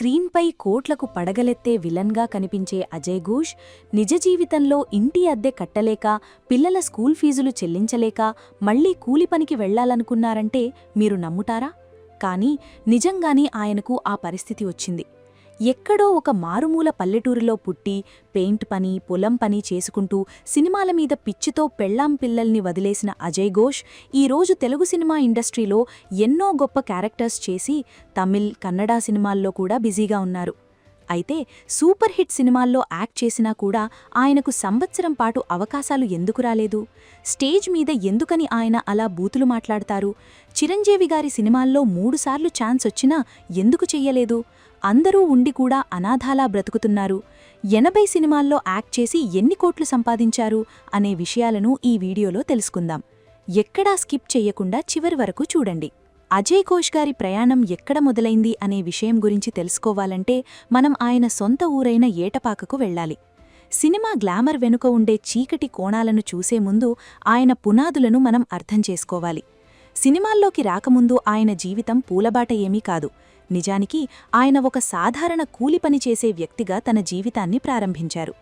స్క్రీన్పై కోట్లకు పడగలెత్తే విలన్గా కనిపించే అజయ్ ఘోష్ నిజ జీవితంలో ఇంటి అద్దె కట్టలేక పిల్లల స్కూల్ ఫీజులు చెల్లించలేక మళ్లీ కూలి పనికి వెళ్లాలనుకున్నారంటే మీరు నమ్ముతారా? కానీ నిజంగానే ఆయనకు ఆ పరిస్థితి వచ్చింది. ఎక్కడో ఒక మారుమూల పల్లెటూరిలో పుట్టి పెయింట్ పని, పొలం పని చేసుకుంటూ సినిమాల మీద పిచ్చితో పెళ్లాం పిల్లల్ని వదిలేసిన అజయ్ ఘోష్ ఈరోజు తెలుగు సినిమా ఇండస్ట్రీలో ఎన్నో గొప్ప క్యారెక్టర్స్ చేసి తమిళ్, కన్నడ సినిమాల్లో కూడా బిజీగా ఉన్నారు. అయితే సూపర్ హిట్ సినిమాల్లో యాక్ట్ చేసినా కూడా ఆయనకు సంవత్సరం పాటు అవకాశాలు ఎందుకు రాలేదు? స్టేజ్ మీద ఎందుకని ఆయన అలా బూతులు మాట్లాడతారు? చిరంజీవి గారి సినిమాల్లో 3 సార్లు ఛాన్స్ వచ్చినా ఎందుకు చెయ్యలేదు? అందరూ ఉండి కూడా అనాథాలా బ్రతుకుతున్నారు. 80 సినిమాల్లో యాక్ట్ చేసి ఎన్ని కోట్లు సంపాదించారు అనే విషయాలను ఈ వీడియోలో తెలుసుకుందాం. ఎక్కడా స్కిప్ చెయ్యకుండా చివరి వరకు చూడండి. అజయ్ ఘోష్ గారి ప్రయాణం ఎక్కడ మొదలైంది అనే విషయం గురించి తెలుసుకోవాలంటే మనం ఆయన సొంత ఊరైన ఏటపాకకు వెళ్ళాలి. సినిమా గ్లామర్ వెనుక ఉండే చీకటి కోణాలను చూసే ముందు ఆయన పునాదులను మనం అర్థం చేసుకోవాలి. సినిమాల్లోకి రాకముందు ఆయన జీవితం పూలబాట ఏమీ కాదు. నిజానికి ఆయన ఒక సాధారణ కూలి పని చేసే వ్యక్తిగా తన జీవితాన్ని ప్రారంభించారు.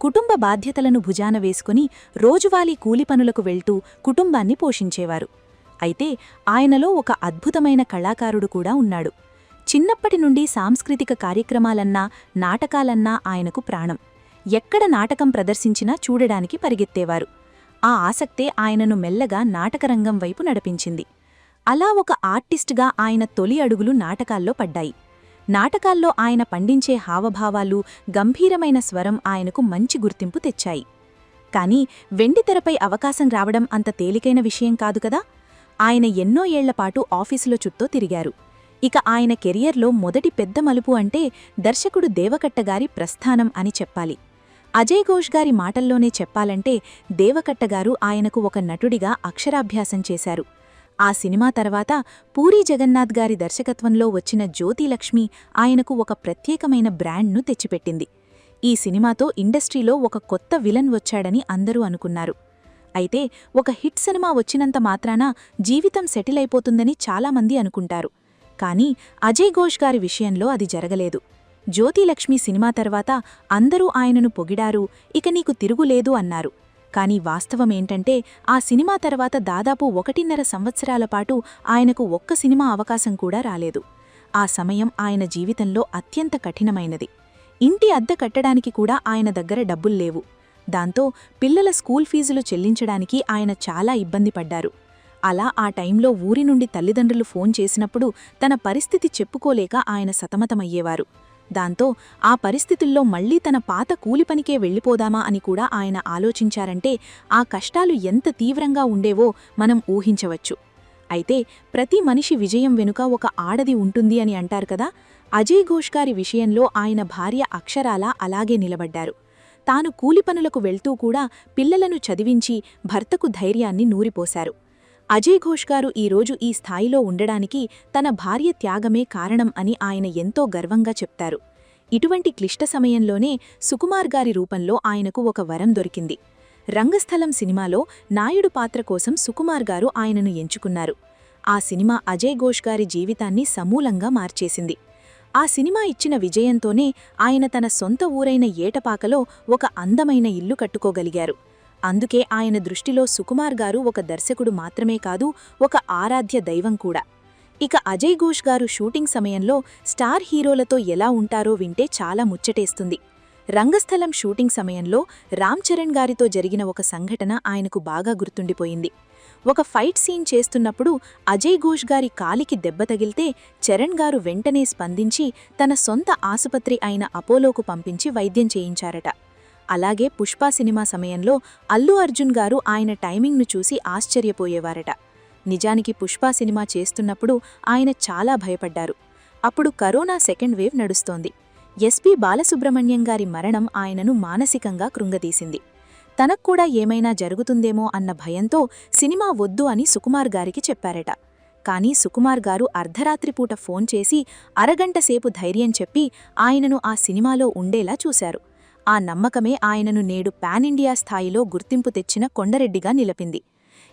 కుటుంబ బాధ్యతలను భుజాన వేసుకుని రోజువారీ కూలి పనులకు వెళ్తూ కుటుంబాన్ని పోషించేవారు. అయితే ఆయనలో ఒక అద్భుతమైన కళాకారుడు కూడా ఉన్నాడు. చిన్నప్పటి నుండి సాంస్కృతిక కార్యక్రమాలన్నా, నాటకాలన్నా ఆయనకు ప్రాణం. ఎక్కడ నాటకం ప్రదర్శించినా చూడడానికి పరిగెత్తేవారు. ఆ ఆసక్తే ఆయనను మెల్లగా నాటకరంగం వైపు నడిపించింది. అలా ఒక ఆర్టిస్టుగా ఆయన తొలి అడుగులు నాటకాల్లో పడ్డాయి. నాటకాల్లో ఆయన పండించే హావభావాలు, గంభీరమైన స్వరం ఆయనకు మంచి గుర్తింపు తెచ్చాయి. కానీ వెండితెరపై అవకాశం రావడం అంత తేలికైన విషయం కాదు కదా. ఆయన ఎన్నో ఏళ్లపాటు ఆఫీసులో చుట్టూ తిరిగారు. ఇక ఆయన కెరియర్లో మొదటి పెద్ద మలుపు అంటే దర్శకుడు దేవకట్టగారి ప్రస్థానం అని చెప్పాలి. అజయ్ ఘోష్ గారి మాటల్లోనే చెప్పాలంటే దేవకట్టగారు ఆయనకు ఒక నటుడిగా అక్షరాభ్యాసం చేశారు. ఆ సినిమా తర్వాత పూరీ జగన్నాథ్ గారి దర్శకత్వంలో వచ్చిన జ్యోతిలక్ష్మి ఆయనకు ఒక ప్రత్యేకమైన బ్రాండ్ను తెచ్చిపెట్టింది. ఈ సినిమాతో ఇండస్ట్రీలో ఒక కొత్త విలన్ వచ్చాడని అందరూ అనుకున్నారు. అయితే ఒక హిట్ సినిమా వచ్చినంత మాత్రాన జీవితం సెటిల్ అయిపోతుందని చాలామంది అనుకుంటారు. కానీ అజయ్ ఘోష్ గారి విషయంలో అది జరగలేదు. జ్యోతిలక్ష్మి సినిమా తర్వాత అందరూ ఆయనను పొగిడారు, ఇక నీకు తిరుగులేదు అన్నారు. కానీ వాస్తవమేంటంటే ఆ సినిమా తర్వాత దాదాపు 1.5 సంవత్సరాల పాటు ఆయనకు ఒక్క సినిమా అవకాశం కూడా రాలేదు. ఆ సమయం ఆయన జీవితంలో అత్యంత కఠినమైనది. ఇంటి అద్దె కట్టడానికి కూడా ఆయన దగ్గర డబ్బుల్లేవు. దాంతో పిల్లల స్కూల్ ఫీజులు చెల్లించడానికి ఆయన చాలా ఇబ్బంది పడ్డారు. అలా ఆ టైంలో ఊరి నుండి తల్లిదండ్రులు ఫోన్ చేసినప్పుడు తన పరిస్థితి చెప్పుకోలేక ఆయన సతమతమయ్యేవారు. దాంతో ఆ పరిస్థితుల్లో మళ్లీ తన పాత కూలిపనికే వెళ్ళిపోదామా అని కూడా ఆయన ఆలోచించారంటే ఆ కష్టాలు ఎంత తీవ్రంగా ఉండేవో మనం ఊహించవచ్చు. అయితే ప్రతి మనిషి విజయం వెనుక ఒక ఆడది ఉంటుంది అని అంటారు కదా. అజయ్ ఘోష్ గారి విషయంలో ఆయన భార్య అక్షరాలా అలాగే నిలబడ్డారు. తాను కూలిపనులకు వెళ్తూ కూడా పిల్లలను చదివించి భర్తకు ధైర్యాన్ని నూరిపోశారు. అజయ్ ఘోష్ గారు ఈరోజు ఈ స్థాయిలో ఉండడానికి తన భార్య త్యాగమే కారణం అని ఆయన ఎంతో గర్వంగా చెప్తారు. ఇటువంటి క్లిష్ట సమయంలోనే సుకుమార్ గారి రూపంలో ఆయనకు ఒక వరం దొరికింది. రంగస్థలం సినిమాలో నాయుడు పాత్ర కోసం సుకుమార్ గారు ఆయనను ఎంచుకున్నారు. ఆ సినిమా అజయ్ ఘోష్ గారి జీవితాన్ని సమూలంగా మార్చేసింది. ఆ సినిమా ఇచ్చిన విజయంతోనే ఆయన తన సొంత ఊరైన ఏటపాకలో ఒక అందమైన ఇల్లు కట్టుకోగలిగారు. అందుకే ఆయన దృష్టిలో సుకుమార్ గారు ఒక దర్శకుడు మాత్రమే కాదు, ఒక ఆరాధ్య దైవం కూడా. ఇక అజయ్ ఘోష్ గారు షూటింగ్ సమయంలో స్టార్ హీరోలతో ఎలా ఉంటారో వింటే చాలా ముచ్చటేస్తుంది. రంగస్థలం షూటింగ్ సమయంలో రామ్ చరణ్ గారితో జరిగిన ఒక సంఘటన ఆయనకు బాగా గుర్తుండిపోయింది. ఒక ఫైట్ సీన్ చేస్తున్నప్పుడు అజయ్ ఘోష్ గారి కాలికి దెబ్బ తగిలితే చరణ్ గారు వెంటనే స్పందించి తన సొంత ఆసుపత్రి అయిన అపోలోకు పంపించి వైద్యం చేయించారట. అలాగే పుష్ప సినిమా సమయంలో అల్లు అర్జున్ గారు ఆయన టైమింగ్ను చూసి ఆశ్చర్యపోయేవారట. నిజానికి పుష్ప సినిమా చేస్తున్నప్పుడు ఆయన చాలా భయపడ్డారు. అప్పుడు కరోనా సెకండ్ వేవ్ నడుస్తోంది. ఎస్పీ బాలసుబ్రహ్మణ్యం గారి మరణం ఆయనను మానసికంగా కృంగదీసింది. తనక్కూడా ఏమైనా జరుగుతుందేమో అన్న భయంతో సినిమా వద్దు అని సుకుమార్ గారికి చెప్పారట. కానీ సుకుమార్ గారు అర్ధరాత్రిపూట ఫోన్ చేసి అరగంట సేపు ధైర్యం చెప్పి ఆయనను ఆ సినిమాలో ఉండేలా చూశారు. ఆ నమ్మకమే ఆయనను నేడు పాన్ ఇండియా స్థాయిలో గుర్తింపు తెచ్చిన కొండరెడ్డిగా నిలిపింది.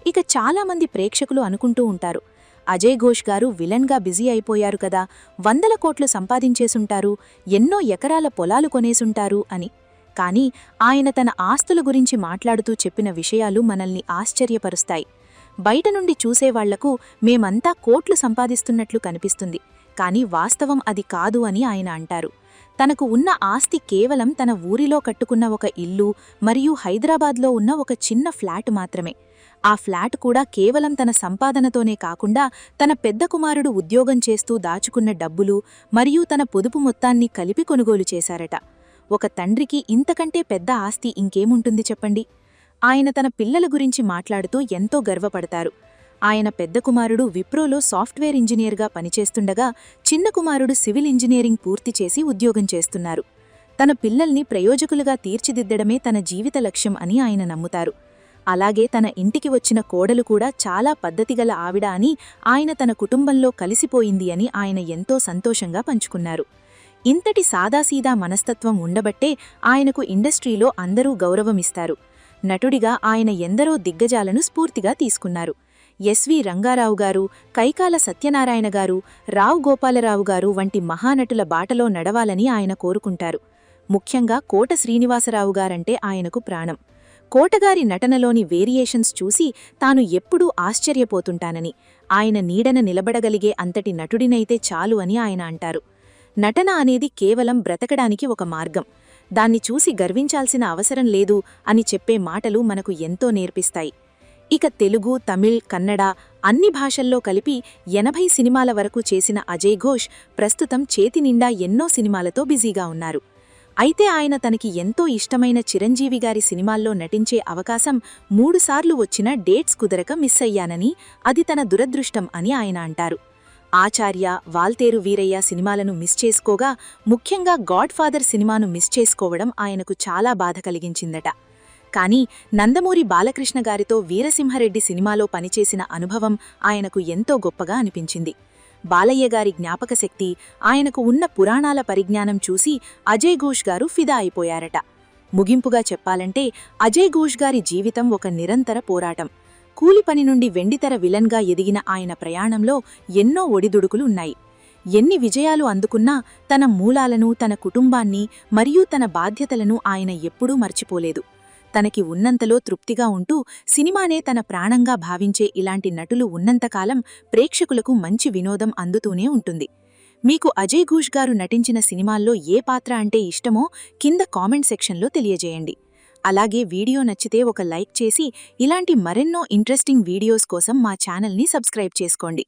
ఇక చాలామంది ప్రేక్షకులు అనుకుంటూ ఉంటారు, అజయ్ ఘోష్ గారు విలన్గా బిజీ అయిపోయారు కదా, 100 కోట్లు సంపాదించేసుంటారు, ఎన్నో ఎకరాల పొలాలు కొనేసుంటారు అని. కాని ఆయన తన ఆస్తుల గురించి మాట్లాడుతూ చెప్పిన విషయాలు మనల్ని ఆశ్చర్యపరుస్తాయి. బయట నుండి చూసేవాళ్లకు మేమంతా కోట్లు సంపాదిస్తున్నట్లు కనిపిస్తుంది, కాని వాస్తవం అది కాదు అని ఆయన అంటారు. తనకు ఉన్న ఆస్తి కేవలం తన ఊరిలో కట్టుకున్న ఒక ఇల్లు మరియు హైదరాబాద్లో ఉన్న ఒక చిన్న ఫ్లాట్ మాత్రమే. ఆ ఫ్లాట్ కూడా కేవలం తన సంపాదనతోనే కాకుండా తన పెద్ద కుమారుడు ఉద్యోగం చేస్తూ దాచుకున్న డబ్బులు మరియు తన పొదుపు మొత్తాన్ని కలిపి కొనుగోలు చేశారట. ఒక తండ్రికి ఇంతకంటే పెద్ద ఆస్తి ఇంకేముంటుంది చెప్పండి. ఆయన తన పిల్లల గురించి మాట్లాడుతూ ఎంతో గర్వపడతారు. ఆయన పెద్ద కుమారుడు విప్రోలో సాఫ్ట్వేర్ ఇంజనీర్గా పనిచేస్తుండగా చిన్న కుమారుడు సివిల్ ఇంజనీరింగ్ పూర్తి చేసి ఉద్యోగం చేస్తున్నారు. తన పిల్లల్ని ప్రయోజకులుగా తీర్చిదిద్దడమే తన జీవిత లక్ష్యం అని ఆయన నమ్ముతారు. అలాగే తన ఇంటికి వచ్చిన కోడలు కూడా చాలా పద్ధతిగల ఆవిడ అని, ఆయన తన కుటుంబంలో కలిసిపోయింది అని ఆయన ఎంతో సంతోషంగా పంచుకున్నారు. ఇంతటి సాదాసీదా మనస్తత్వం ఉండబట్టే ఆయనకు ఇండస్ట్రీలో అందరూ గౌరవమిస్తారు. నటుడిగా ఆయన ఎందరో దిగ్గజాలను స్ఫూర్తిగా తీసుకున్నారు. ఎస్వి రంగారావు గారు, కైకాల సత్యనారాయణ గారు, రావు గోపాలరావు గారు వంటి మహానటుల బాటలో నడవాలని ఆయన కోరుకుంటారు. ముఖ్యంగా కోట శ్రీనివాసరావు గారంటే ఆయనకు ప్రాణం. కోటగారి నటనలోని వేరియేషన్స్ చూసి తాను ఎప్పుడూ ఆశ్చర్యపోతుంటానని, ఆయన నీడన నిలబడగలిగే అంతటి నటుడినైతే చాలు అని ఆయన అంటారు. నటన అనేది కేవలం బ్రతకడానికి ఒక మార్గం, దాన్ని చూసి గర్వించాల్సిన అవసరం లేదు అని చెప్పే మాటలు మనకు ఎంతో నేర్పిస్తాయి. ఇక తెలుగు, తమిళ్, కన్నడ అన్ని భాషల్లో కలిపి 80 సినిమాల వరకు చేసిన అజయ్ ఘోష్ ప్రస్తుతం చేతినిండా ఎన్నో సినిమాలతో బిజీగా ఉన్నారు. అయితే ఆయన తనకి ఎంతో ఇష్టమైన చిరంజీవి గారి సినిమాల్లో నటించే అవకాశం 3 సార్లు వచ్చినా డేట్స్ కుదరక మిస్ అయ్యానని, అది తన దురదృష్టం అని ఆయన అంటారు. ఆచార్య, వాల్తేరు వీరయ్య సినిమాలను మిస్ చేసుకోగా ముఖ్యంగా గాడ్ ఫాదర్ సినిమాను మిస్ చేసుకోవడం ఆయనకు చాలా బాధ కలిగించిందట. కానీ నందమూరి బాలకృష్ణ గారితో వీరసింహరెడ్డి సినిమాలో పనిచేసిన అనుభవం ఆయనకు ఎంతో గొప్పగా అనిపించింది. బాలయ్య గారి జ్ఞాపకశక్తి, ఆయనకు ఉన్న పురాణాల పరిజ్ఞానం చూసి అజయ్ ఘోష్ గారు ఫిదా అయిపోయారట. ముగింపుగా చెప్పాలంటే అజయ్ ఘోష్ గారి జీవితం ఒక నిరంతర పోరాటం. కూలిపని నుండి వెండితెర విలన్గా ఎదిగిన ఆయన ప్రయాణంలో ఎన్నో ఒడిదుడుకులు ఉన్నాయి. ఎన్ని విజయాలు అందుకున్నా తన మూలాలను, తన కుటుంబాన్ని మరియు తన బాధ్యతలను ఆయన ఎప్పుడూ మర్చిపోలేదు. తనకి ఉన్నంతలో తృప్తిగా ఉంటూ సినిమానే తన ప్రాణంగా భావించే ఇలాంటి నటులు ఉన్నంతకాలం ప్రేక్షకులకు మంచి వినోదం అందుతూనే ఉంటుంది. మీకు అజయ్ ఘోష్ గారు నటించిన సినిమాల్లో ఏ పాత్ర అంటే ఇష్టమో కింద కామెంట్ సెక్షన్లో తెలియజేయండి. అలాగే వీడియో నచ్చితే ఒక లైక్ చేసి ఇలాంటి మరెన్నో ఇంట్రెస్టింగ్ వీడియోస్ కోసం మా ఛానల్ని సబ్స్క్రైబ్ చేసుకోండి.